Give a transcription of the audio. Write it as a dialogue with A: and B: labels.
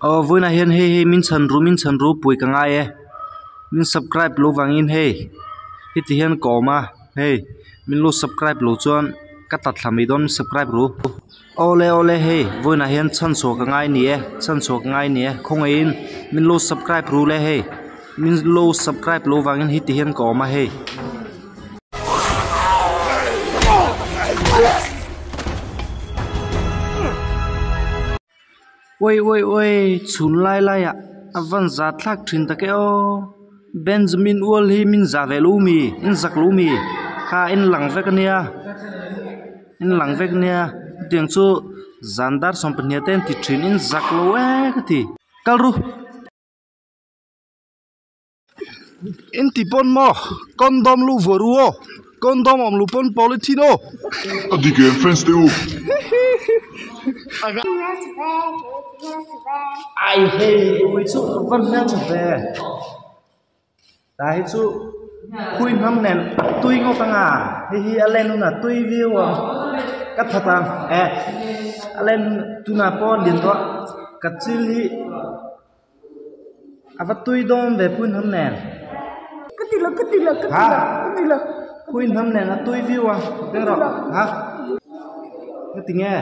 A: Vui na hiền hey min san ru pui ka ngai min subscribe lo wangin hey hi ti hian ko ma hey min lo subscribe lo chuan ka tat thlami don subscribe ru ole hey vui na hian chan so ka ngai ni chan so ka ngai ni khongai in min lo subscribe ru le hey min lo subscribe lo wangin hi ti hian ko ma hey ôi chun lai à avan za thak thin ta ke o Benjamin wall hi min za ve lu mi in zak lu mi kha in lang vek nia tiang chu zandar som pania ten ti thin in zak lo ka ti kalru in ti pon mo condom lu voruo condom om lu pon polythene
B: Adi game friends teu.
A: Ai hey ui chu văn nang chu ve dai chu khui nam nen tui ngo tanga hi alen na tui view ka thatang alen tuna pon din to ka chil hi ava tui dom ve pun nam nen ka ti lo khui nam nen na tui view beng ro ha ka ti nghe